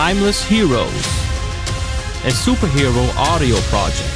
Timeless Heroes, a superhero audio project.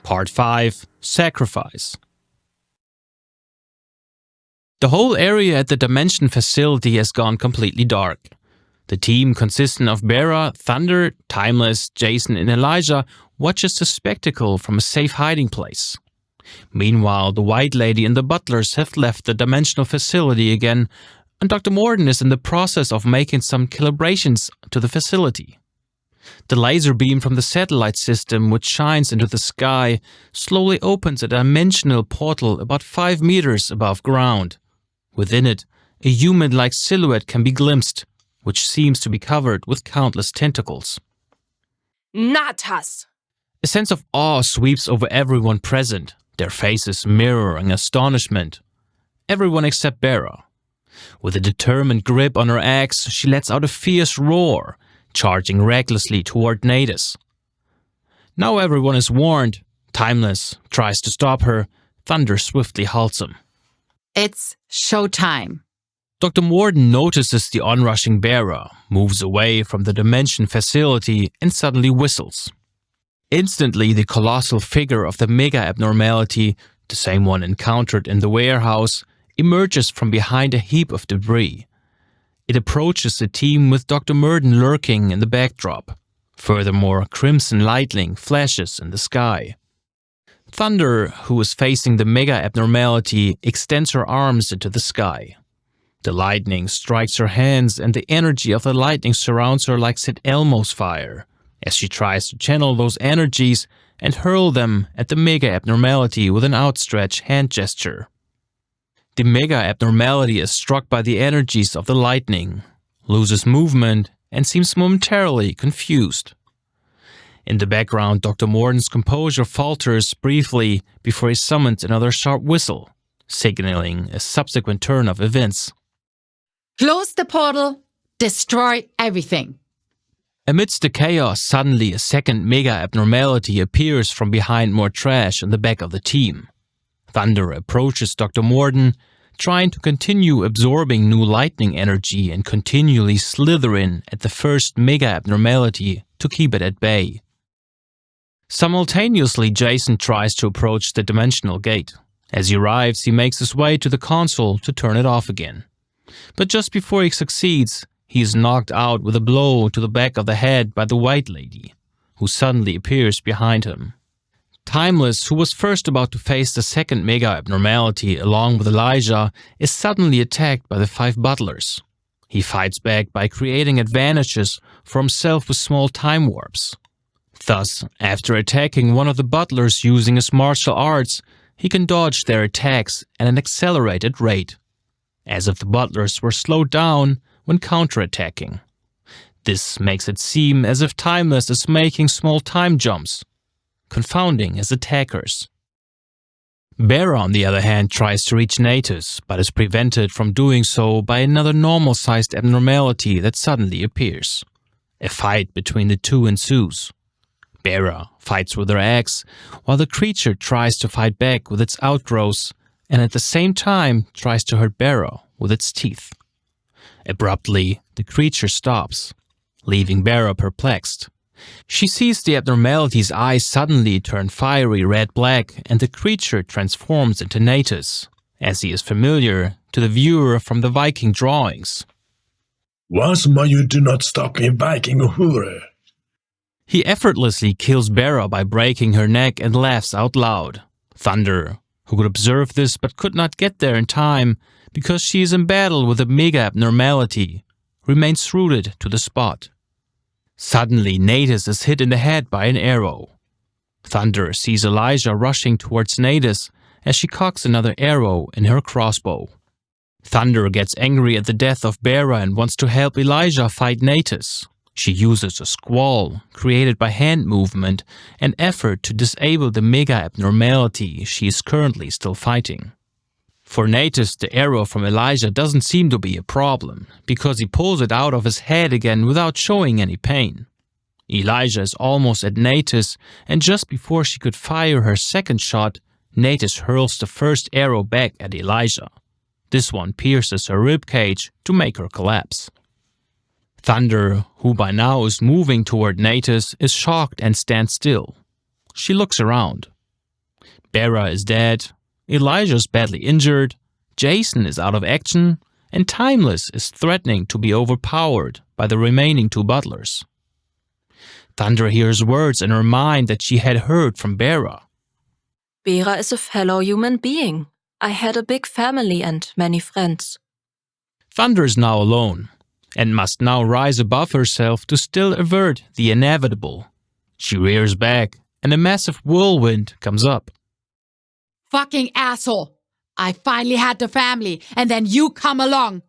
Part 5. Sacrifice. The whole area at the Dimension facility has gone completely dark. The team, consisting of Bera, Thunder, Timeless, Jason, and Elijah, watches the spectacle from a safe hiding place. Meanwhile, the White Lady and the butlers have left the dimensional facility again, and Dr. Morden is in the process of making some calibrations to the facility. The laser beam from the satellite system, which shines into the sky, slowly opens a dimensional portal about 5 meters above ground. Within it, a human-like silhouette can be glimpsed, which seems to be covered with countless tentacles. Natas! A sense of awe sweeps over everyone present, their faces mirroring astonishment. Everyone except Bera. With a determined grip on her axe, she lets out a fierce roar, charging recklessly toward Natus. Now everyone is warned. Timeless tries to stop her. Thunder swiftly halts him. It's showtime. Dr. Morden notices the onrushing Bera, moves away from the Dimension facility, and suddenly whistles. Instantly, the colossal figure of the mega abnormality, the same one encountered in the warehouse, emerges from behind a heap of debris. It approaches the team with Dr. Morden lurking in the backdrop. Furthermore, crimson lightning flashes in the sky. Thunder, who is facing the mega abnormality, extends her arms into the sky. The lightning strikes her hands, and the energy of the lightning surrounds her like St. Elmo's fire, as she tries to channel those energies and hurl them at the mega abnormality with an outstretched hand gesture. The mega abnormality is struck by the energies of the lightning, loses movement, and seems momentarily confused. In the background, Dr. Morden's composure falters briefly before he summons another sharp whistle, signaling a subsequent turn of events. Close the portal. Destroy everything. Amidst the chaos, suddenly a second mega abnormality appears from behind more trash in the back of the team. Thunder approaches Dr. Morden, trying to continue absorbing new lightning energy and continually slither in at the first mega abnormality to keep it at bay. Simultaneously, Jason tries to approach the dimensional gate. As he arrives, he makes his way to the console to turn it off again. But just before he succeeds, he is knocked out with a blow to the back of the head by the White Lady, who suddenly appears behind him. Timeless, who was first about to face the second mega abnormality along with Elijah, is suddenly attacked by the 5 butlers. He fights back by creating advantages for himself with small time warps. Thus, after attacking one of the butlers using his martial arts, he can dodge their attacks at an accelerated rate, as if the butlers were slowed down when counterattacking. This makes it seem as if Timeless is making small time jumps, confounding his attackers. Bera, on the other hand, tries to reach Natus, but is prevented from doing so by another normal-sized abnormality that suddenly appears. A fight between the two ensues. Bera fights with her axe, while the creature tries to fight back with its outgrowths, and at the same time tries to hurt Bera with its teeth. Abruptly, the creature stops, leaving Bera perplexed. She sees the abnormality's eyes suddenly turn fiery red-black, and the creature transforms into Natus, as he is familiar to the viewer from the Viking drawings. Was må you do not stop in Viking hure? He effortlessly kills Bera by breaking her neck and laughs out loud. Thunder, who could observe this but could not get there in time because she is in battle with a mega abnormality, remains rooted to the spot. Suddenly, Natus is hit in the head by an arrow. Thunder sees Elijah rushing towards Natus as she cocks another arrow in her crossbow. Thunder gets angry at the death of Bera and wants to help Elijah fight Natus. She uses a squall, created by hand movement, and effort to disable the mega abnormality she is currently still fighting. For Natus, the arrow from Elijah doesn't seem to be a problem, because he pulls it out of his head again without showing any pain. Elijah is almost at Natus, and just before she could fire her second shot, Natus hurls the first arrow back at Elijah. This one pierces her ribcage to make her collapse. Thunder, who by now is moving toward Natus, is shocked and stands still. She looks around. Bera is dead, Elijah is badly injured, Jason is out of action, and Timeless is threatening to be overpowered by the remaining two butlers. Thunder hears words in her mind that she had heard from Bera. Bera is a fellow human being. I had a big family and many friends. Thunder is now alone, and must now rise above herself to still avert the inevitable. She rears back, and a massive whirlwind comes up. Fucking asshole! I finally had the family, and then you come along.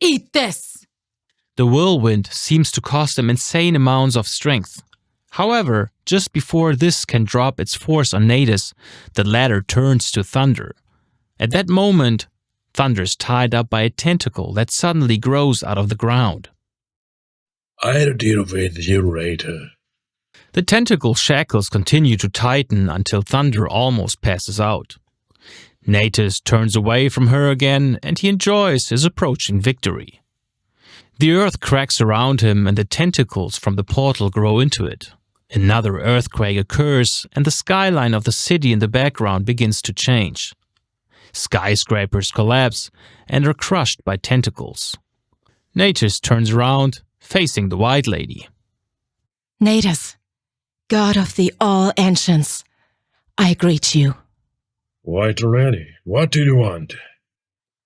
Eat this! The whirlwind seems to cost them insane amounts of strength. However, just before this can drop its force on Natus, the latter turns to Thunder. At that moment, Thunder is tied up by a tentacle that suddenly grows out of the ground. I'll deal with you later. The tentacle shackles continue to tighten until Thunder almost passes out. Natus turns away from her again, and he enjoys his approaching victory. The earth cracks around him, and the tentacles from the portal grow into it. Another earthquake occurs, and the skyline of the city in the background begins to change. Skyscrapers collapse and are crushed by tentacles. Natus turns around, facing the White Lady. Natus, God of the All-Ancients, I greet you. White Lady, what do you want?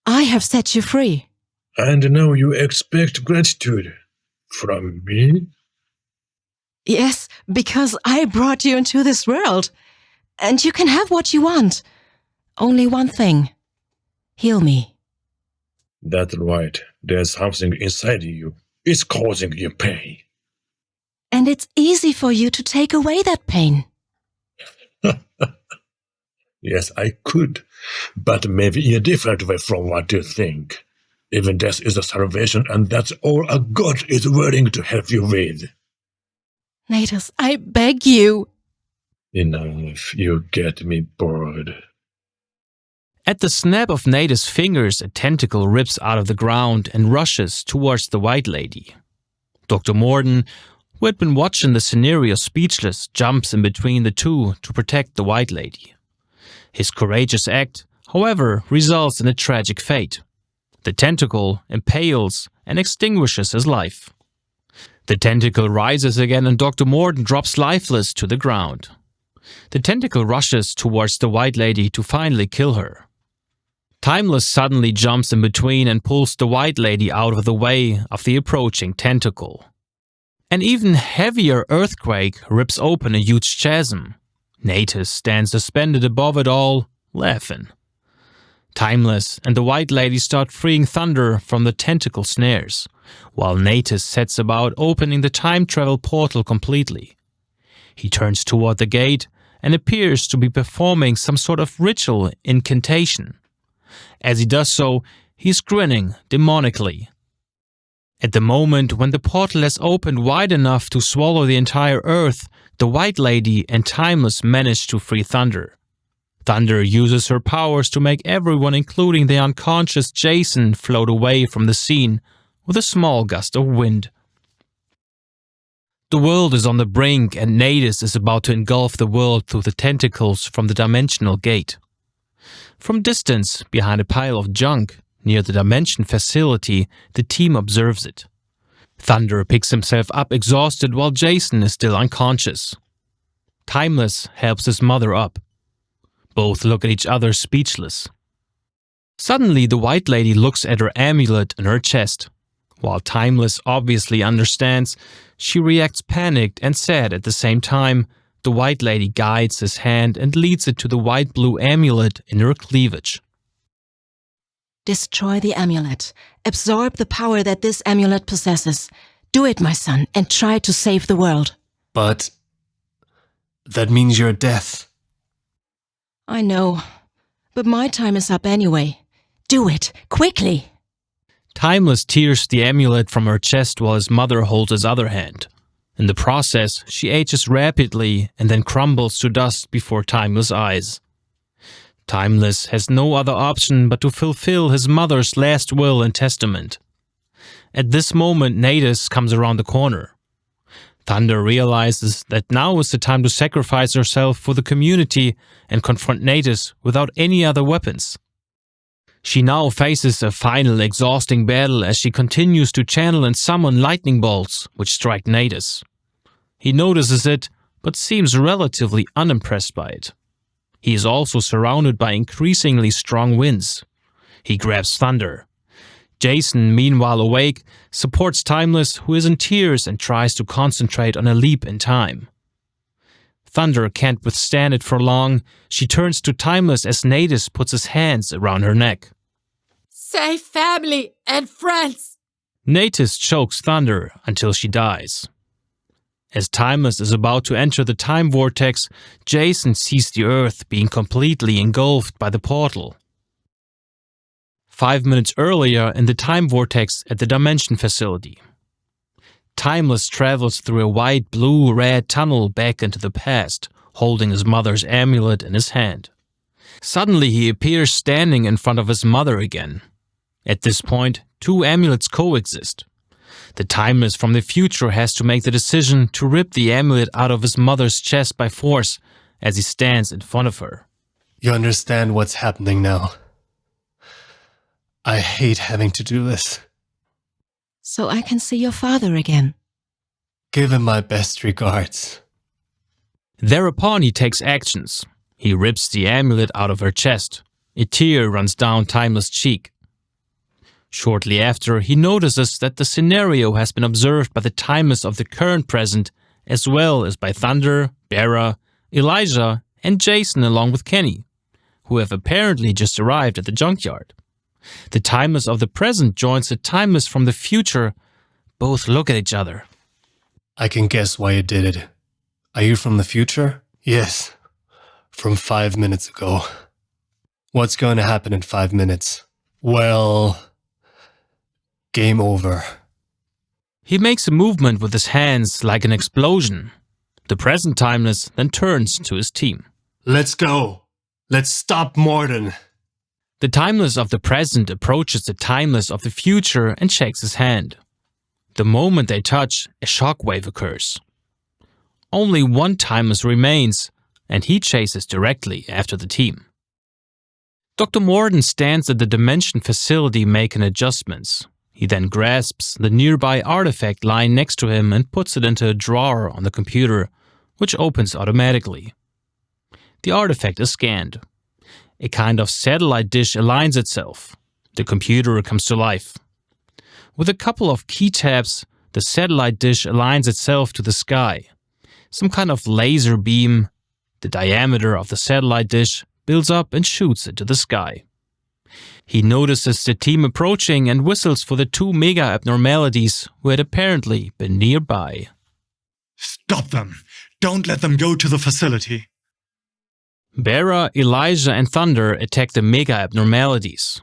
I have set you free. And now you expect gratitude from me? Yes, because I brought you into this world, and you can have what you want. Only one thing. Heal me. That's right. There's something inside you. It's causing you pain. And it's easy for you to take away that pain. Yes, I could, but maybe in a different way from what you think. Even death is a salvation, and that's all a God is willing to help you with. Natus, I beg you. Enough, you get me bored. At the snap of Natus' fingers, a tentacle rips out of the ground and rushes towards the White Lady. Dr. Morden, who had been watching the scenario speechless, jumps in between the two to protect the White Lady. His courageous act, however, results in a tragic fate. The tentacle impales and extinguishes his life. The tentacle rises again and Dr. Morden drops lifeless to the ground. The tentacle rushes towards the White Lady to finally kill her. Timeless suddenly jumps in between and pulls the White Lady out of the way of the approaching tentacle. An even heavier earthquake rips open a huge chasm. Natus stands suspended above it all, laughing. Timeless and the White Lady start freeing Thunder from the tentacle snares, while Natus sets about opening the time travel portal completely. He turns toward the gate and appears to be performing some sort of ritual incantation. As he does so, he's grinning demonically. At the moment when the portal has opened wide enough to swallow the entire earth, the White Lady and Timeless manage to free Thunder. Thunder uses her powers to make everyone, including the unconscious Jason, float away from the scene with a small gust of wind. The world is on the brink and Natus is about to engulf the world through the tentacles from the dimensional gate. From distance, behind a pile of junk, near the dimension facility, the team observes it. Thunder picks himself up exhausted while Jason is still unconscious. Timeless helps his mother up. Both look at each other speechless. Suddenly, the White Lady looks at her amulet in her chest. While Timeless obviously understands, she reacts panicked and sad at the same time, The White Lady guides his hand and leads it to the white-blue amulet in her cleavage. Destroy the amulet. Absorb the power that this amulet possesses. Do it, my son, and try to save the world. But that means your death. I know, but my time is up anyway. Do it, quickly! Timeless tears the amulet from her chest while his mother holds his other hand. In the process, she ages rapidly and then crumbles to dust before Timeless' eyes. Timeless has no other option but to fulfill his mother's last will and testament. At this moment, Natus comes around the corner. Thunder realizes that now is the time to sacrifice herself for the community and confront Natus without any other weapons. She now faces a final exhausting battle as she continues to channel and summon lightning bolts, which strike Natus. He notices it, but seems relatively unimpressed by it. He is also surrounded by increasingly strong winds. He grabs Thunder. Jason, meanwhile awake, supports Timeless, who is in tears and tries to concentrate on a leap in time. Thunder can't withstand it for long. She turns to Timeless as Natus puts his hands around her neck. Save family and friends! Natus chokes Thunder until she dies. As Timeless is about to enter the time vortex, Jason sees the Earth being completely engulfed by the portal. 5 minutes earlier in the time vortex at the Dimension Facility. Timeless travels through a white, blue, red tunnel back into the past, holding his mother's amulet in his hand. Suddenly he appears standing in front of his mother again. At this point, two amulets coexist. The Timeless from the future has to make the decision to rip the amulet out of his mother's chest by force as he stands in front of her. You understand what's happening now. I hate having to do this. So I can see your father again. Give him my best regards. Thereupon he takes actions. He rips the amulet out of her chest. A tear runs down Timeless' cheek. Shortly after, he notices that the scenario has been observed by the Timeless of the current present, as well as by Thunder, Bera, Elijah, and Jason along with Kenny, who have apparently just arrived at the junkyard. The Timeless of the present joins the Timeless from the future. Both look at each other. I can guess why you did it. Are you from the future? Yes. From 5 minutes ago. What's going to happen in 5 minutes? Well, game over. He makes a movement with his hands like an explosion. The present Timeless then turns to his team. Let's go. Let's stop Morden. The Timeless of the present approaches the Timeless of the future and shakes his hand. The moment they touch, a shockwave occurs. Only one Timeless remains, and he chases directly after the team. Dr. Morden stands at the Dimension Facility making adjustments. He then grasps the nearby artifact lying next to him and puts it into a drawer on the computer, which opens automatically. The artifact is scanned. A kind of satellite dish aligns itself. The computer comes to life. With a couple of key taps, the satellite dish aligns itself to the sky. Some kind of laser beam, the diameter of the satellite dish, builds up and shoots into the sky. He notices the team approaching and whistles for the two mega abnormalities who had apparently been nearby. Stop them! Don't let them go to the facility! Bera, Elijah, and Thunder attack the mega abnormalities.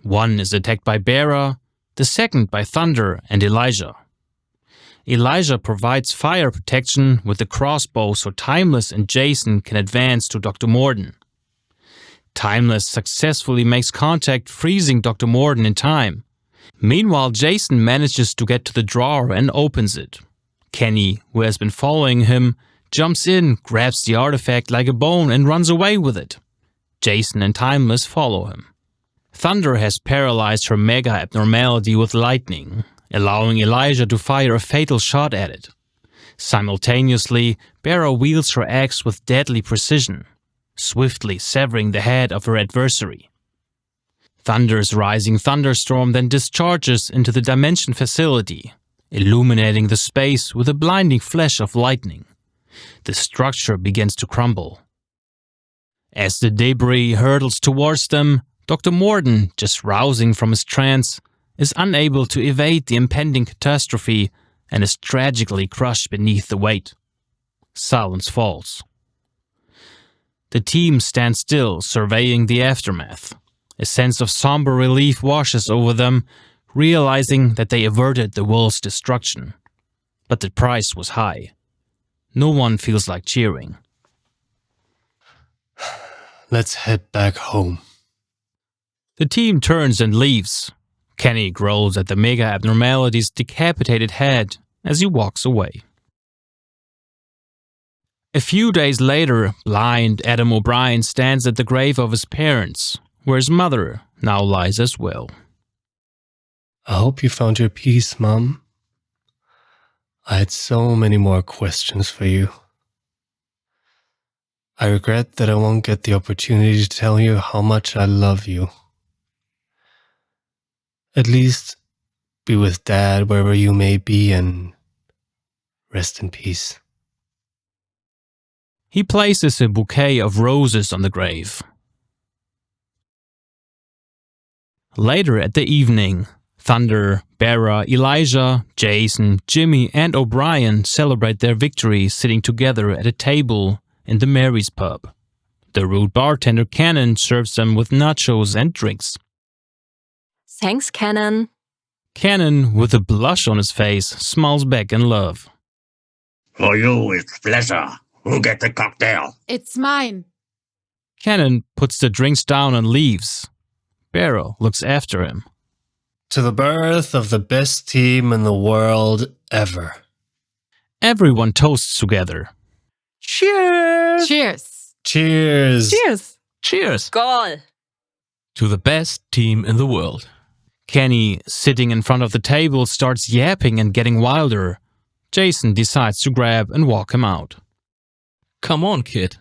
One is attacked by Bera, the second by Thunder and Elijah. Elijah provides fire protection with the crossbow so Timeless and Jason can advance to Dr. Morden. Timeless successfully makes contact, freezing Dr. Morden in time. Meanwhile, Jason manages to get to the drawer and opens it. Kenny, who has been following him, jumps in, grabs the artifact like a bone and runs away with it. Jason and Timeless follow him. Thunder has paralyzed her mega abnormality with lightning, allowing Elijah to fire a fatal shot at it. Simultaneously, Bera wields her axe with deadly precision, swiftly severing the head of her adversary. Thunder's rising thunderstorm then discharges into the Dimension Facility, illuminating the space with a blinding flash of lightning. The structure begins to crumble. As the debris hurtles towards them, Dr. Morden, just rousing from his trance, is unable to evade the impending catastrophe and is tragically crushed beneath the weight. Silence falls. The team stands still, surveying the aftermath. A sense of somber relief washes over them, realizing that they averted the world's destruction. But the price was high. No one feels like cheering. Let's head back home. The team turns and leaves. Kenny growls at the mega abnormality's decapitated head as he walks away. A few days later, blind Adam O'Brien stands at the grave of his parents, where his mother now lies as well. I hope you found your peace, Mom. I had so many more questions for you. I regret that I won't get the opportunity to tell you how much I love you. At least be with Dad wherever you may be and rest in peace. He places a bouquet of roses on the grave. Later at the evening, Thunder, Bera, Elijah, Jason, Jimmy, and O'Brien celebrate their victory sitting together at a table in the Marris pub. The rude bartender Cannon serves them with nachos and drinks. Thanks, Cannon. Cannon, with a blush on his face, smiles back in love. For you, it's pleasure. Who get the cocktail? It's mine. Cannon puts the drinks down and leaves. Bera looks after him. To the birth of the best team in the world ever. Everyone toasts together. Cheers! Cheers. Cheers! Cheers! Cheers! Goal. To the best team in the world. Kenny, sitting in front of the table, starts yapping and getting wilder. Jason decides to grab and walk him out. Come on, kid.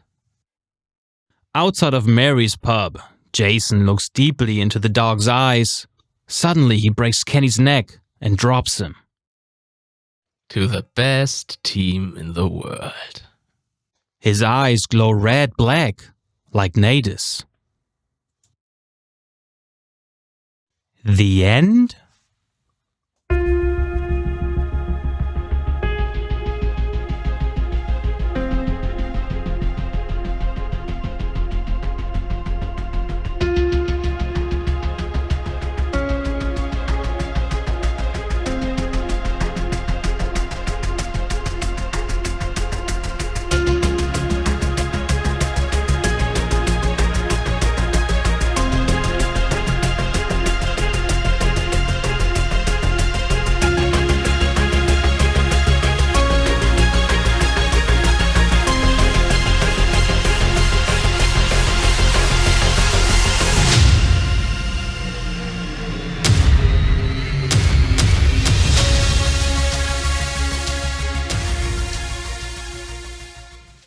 Outside of Mary's pub, Jason looks deeply into the dog's eyes. Suddenly, he breaks Kenny's neck and drops him. To the best team in the world. His eyes glow red-black, like Nade's. The end?